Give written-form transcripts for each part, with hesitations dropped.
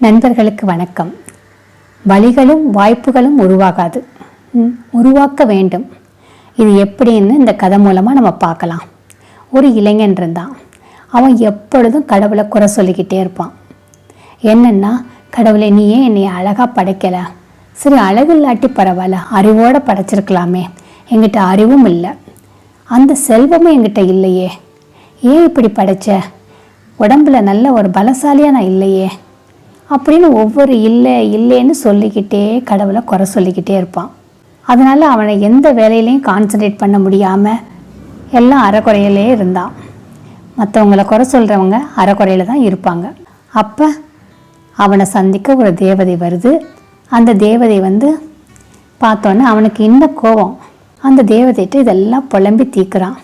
நண்பர்களுக்கு வணக்கம். வழிகளும் வாய்ப்புகளும் உருவாகாது, உருவாக்க வேண்டும். இது எப்படின்னு இந்த கதை மூலமாக நம்ம பார்க்கலாம். ஒரு இளைஞன் இருந்தான். அவன் எப்பொழுதும் கடவுளை குறை சொல்லிக்கிட்டே இருப்பான். என்னென்னா, கடவுளை நீ ஏன் என்னை அழகாக படைக்கலை? சரி, அழகு இல்லாட்டி பரவாயில்ல, அறிவோடு படைச்சிருக்கலாமே. என்கிட்ட அறிவும் இல்லை, அந்த செல்வமும் என்கிட்ட இல்லையே. ஏன் இப்படி படைச்ச? உடம்புல நல்ல ஒரு பலசாலியாக நான் இல்லையே அப்படின்னு ஒவ்வொரு இல்லைன்னு சொல்லிக்கிட்டே கடவுளை குறை சொல்லிக்கிட்டே இருப்பான். அதனால் அவனை எந்த வேலையிலையும் கான்சன்ட்ரேட் பண்ண முடியாமல் எல்லாம் அறக்குறையிலே இருந்தான். மற்றவங்கள குறை சொல்கிறவங்க அறக்குறையில் தான் இருப்பாங்க. அப்போ அவனை சந்திக்க ஒரு தேவதை வருது. அந்த தேவதை பார்த்தோன்னே அவனுக்கு இன்னும் கோபம். அந்த தேவதைகிட்ட இதெல்லாம் புலம்பி தீர்க்குறான்.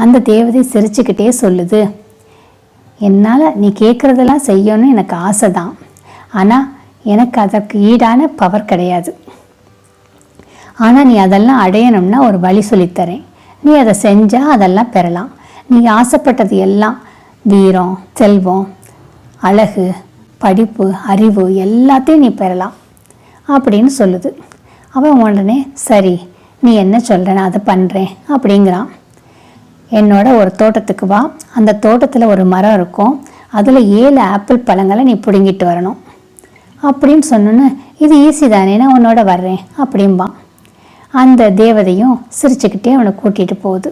அந்த தேவதை சிரிச்சுக்கிட்டே சொல்லுது, என்னால் நீ கேட்குறதெல்லாம் செய்யணும்னு எனக்கு ஆசை தான், ஆனால் எனக்கு அதற்கு ஈடான பவர் கிடையாது. ஆனால் நீ அதெல்லாம் அடையணும்னா ஒரு வழி சொல்லித்தரேன். நீ அதை செஞ்சால் அதெல்லாம் பெறலாம். நீ ஆசைப்பட்டது எல்லாம், வீரம், செல்வம், அழகு, படிப்பு, அறிவு எல்லாத்தையும் நீ பெறலாம் அப்படின்னு சொல்லுது. அவன் உடனே சரி, நீ என்ன சொல்கிற, நான் அதை பண்ணுறேன் அப்படிங்கிறான். என்னோட ஒரு தோட்டத்துக்கு வா, அந்த தோட்டத்தில் ஒரு மரம் இருக்கும், அதில் 7 ஆப்பிள் பழங்களை நீ பிடுங்கிட்டு வரணும் அப்படின்னு சொன்னோன்னு, இது ஈஸி தானே, நான் உன்னோட வர்றேன் அப்படிம்பான். அந்த தேவதையும் சிரிச்சுக்கிட்டே அவனை கூட்டிகிட்டு போகுது.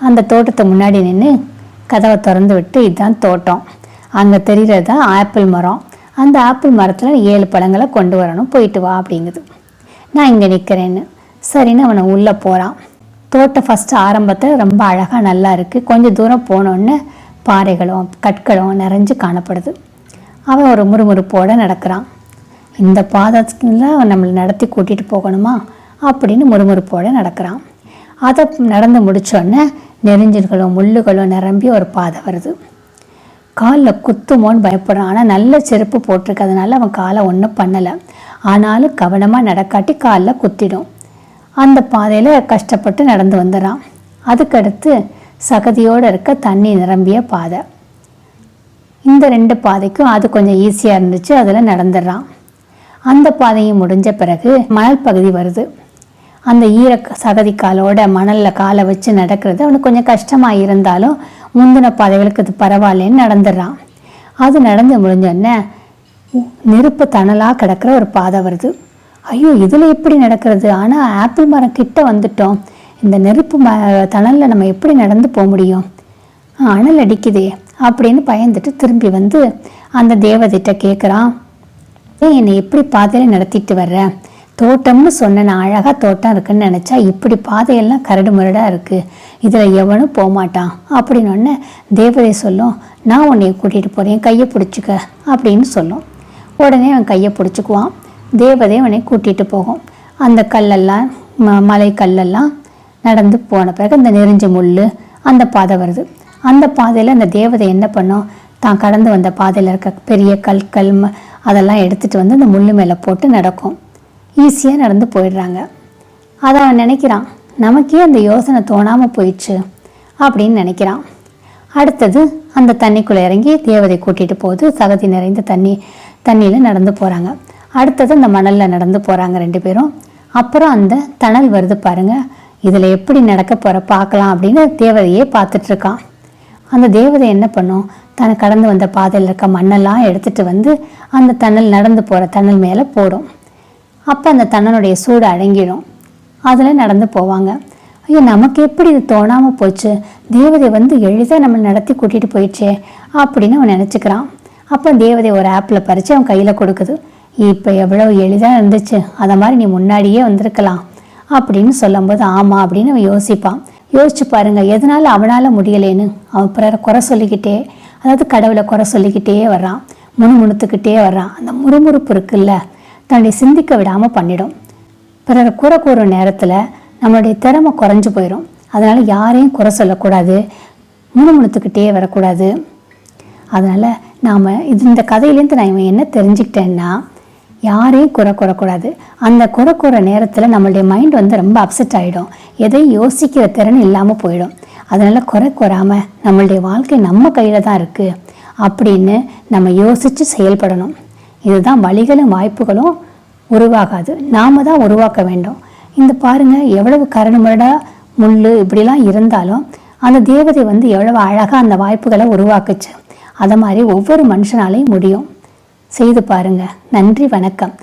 அந்த தோட்டத்தை முன்னாடி நின்று கதவை திறந்து விட்டு, இதுதான் தோட்டம், அங்கே தெரிகிறது தான் ஆப்பிள் மரம், அந்த ஆப்பிள் மரத்தில் 7 பழங்களை கொண்டு வரணும், போயிட்டு வா அப்படிங்குது. நான் இங்கே நிற்கிறேன்னு சரின்னு அவனை உள்ளே போகிறான். தோட்டம் ஃபஸ்ட்டு ஆரம்பத்தில் ரொம்ப அழகாக நல்லா இருக்குது. கொஞ்சம் தூரம் போனோடனே பாறைகளும் கற்களும் நிறைஞ்சு காணப்படுது. அவன் ஒரு முறுமுறுப்போடு நடக்கிறான். இந்த பாதத்தில் நம்மளை நடத்தி கூட்டிகிட்டு போகணுமா அப்படின்னு முறுமுறுப்போடு நடக்கிறான். அதை நடந்து முடித்தோடனே நெரிஞ்சல்களும் முள்ளுகளும் நிரம்பி ஒரு பாதை வருது. காலில் குத்துமோன்னு பயப்படுறான். ஆனால் நல்ல செருப்பு போட்டிருக்கிறதுனால அவன் காலை ஒன்றும் பண்ணலை. ஆனாலும் கவனமாக நடக்காட்டி காலில் குத்திடும். அந்த பாதையில் கஷ்டப்பட்டு நடந்து வந்துடுறான். அதுக்கடுத்து சகதியோடு இருக்க தண்ணி நிரம்பிய பாதை. இந்த 2 பாதைக்கும் அது கொஞ்சம் ஈஸியாக இருந்துச்சு, அதில் நடந்துடுறான். அந்த பாதையும் முடிஞ்ச பிறகு மணல் பகுதி வருது. அந்த சகதி காலோட மணலில் காலை வச்சு நடக்கிறது அவனுக்கு கொஞ்சம் கஷ்டமாக இருந்தாலும் முந்தின பாதைகளுக்கு அது பரவாயில்லன்னு நடந்துடுறான். அது நடந்து முடிஞ்சோடனே நெருப்பு தணலாக கிடக்கிற ஒரு பாதை வருது. ஐயோ, இதில் எப்படி நடக்கிறது? ஆனால் ஆப்பிள் மரம் கிட்ட வந்துட்டோம், இந்த நெருப்பு தணலில் நம்ம எப்படி நடந்து போக முடியும்? அனல் அடிக்குதே அப்படின்னு பயந்துட்டு திரும்பி அந்த தேவதைகிட்ட கேட்குறான், என்னை எப்படி பாதையில் நடத்திட்டு வர்ற? தோட்டம்னு சொன்ன, நான் அழகாக தோட்டம் இருக்குன்னு நினச்சா இப்படி பாதையெல்லாம் கரடு முரடாக இருக்குது, இதில் எவனும் போகமாட்டான் அப்படின்னு தேவதை சொல்லும், நான் உன்னை கூட்டிகிட்டு போகிறேன், கையை பிடிச்சிக்க அப்படின்னு சொல்லும். உடனே அவன் கையை பிடிச்சிக்குவான். தேவதை அவனை கூட்டிகிட்டு போகும். அந்த கல்லெல்லாம் மலை கல்லெல்லாம் நடந்து போன பிறகு அந்த நெறிஞ்ச முள் அந்த பாதை வருது. அந்த பாதையில் அந்த தேவதை என்ன பண்ணும், தான் கடந்து வந்த பாதையில் இருக்க பெரிய கல் அதெல்லாம் எடுத்துகிட்டு அந்த முள் மேலே போட்டு நடக்கும். ஈஸியாக நடந்து போயிடுறாங்க. அதை அவன் நினைக்கிறான், நமக்கே அந்த யோசனை தோணாமல் போயிடுச்சு அப்படின்னு நினைக்கிறான். அடுத்தது அந்த தண்ணிக்குள்ளே இறங்கி தேவதை கூட்டிகிட்டு போகுது. சகதி நிறைந்த தண்ணியில் நடந்து போகிறாங்க. அடுத்தது அந்த மணலில் நடந்து போகிறாங்க 2 பேரும். அப்புறம் அந்த தணல் வருது பாருங்கள், இதில் எப்படி நடக்க போகிற பார்க்கலாம் அப்படின்னு தேவதையே பார்த்துட்ருக்கான். அந்த தேவதை என்ன பண்ணும், தன்னை கடந்து வந்த பாதையில் இருக்க மண்ணெல்லாம் எடுத்துகிட்டு அந்த தணல் நடந்து போகிற தணல் மேலே போடும். அப்போ அந்த தணலுடைய சூடு அடங்கிடும். அதில் நடந்து போவாங்க. ஐயோ, நமக்கு எப்படி இது தோணாமல் போச்சு, தேவதை எளிதாக நம்ம நடத்தி கூட்டிகிட்டு போயிடுச்சே அப்படின்னு அவன் நினச்சிக்கிறான். அப்போ தேவதை ஒரு ஆப்பில் பறித்து அவன் கையில் கொடுக்குது. இப்போ எவ்வளோ எளிதாக இருந்துச்சு, அதை மாதிரி நீ முன்னாடியே வந்திருக்கலாம் அப்படின்னு சொல்லும்போது ஆமாம் அப்படின்னு அவன் யோசிப்பான். யோசிச்சு பாருங்க, எதனால அவனால் முடியலேன்னு அவன் பிறரை குறை சொல்லிக்கிட்டே, அதாவது கடவுளை குறை சொல்லிக்கிட்டே வர்றான், முணுமுணுத்துக்கிட்டே வர்றான். அந்த முறுமுறுப்பு இருக்குல்ல, தன்னை சிந்திக்க விடாமல் பண்ணிடும். பிறரை குறை கூற நேரத்தில் நம்மளுடைய திறமை குறைஞ்சி போயிடும். அதனால் யாரையும் குறை சொல்லக்கூடாது, முணுமுணுத்துக்கிட்டே வரக்கூடாது. அதனால் நாம் இந்த கதையிலேருந்து நான் இவன் என்ன தெரிஞ்சுக்கிட்டேன்னா, யாரையும் குறைக்கூடாது. அந்த குறை நேரத்தில் நம்மளுடைய மைண்ட் ரொம்ப அப்செட் ஆகிடும், எதையும் யோசிக்கிற திறன் இல்லாமல் போயிடும். அதனால் குறைக்காமல் நம்மளுடைய வாழ்க்கை நம்ம கையில் தான் இருக்குது அப்படின்னு நம்ம யோசித்து செயல்படணும். இதுதான் வழிகளும் வாய்ப்புகளும் உருவாகாது, நாம தான் உருவாக்க வேண்டும். இந்த பாருங்க, எவ்வளவு கரடுமுரடா முள் இப்படிலாம் இருந்தாலும் அந்த தேவதை எவ்வளவு அழகாக அந்த வாய்ப்புகளை உருவாக்குச்சு. அதை மாதிரி ஒவ்வொரு மனுஷனாலையும் முடியும். செய்து பாருங்க. நன்றி, வணக்கம்.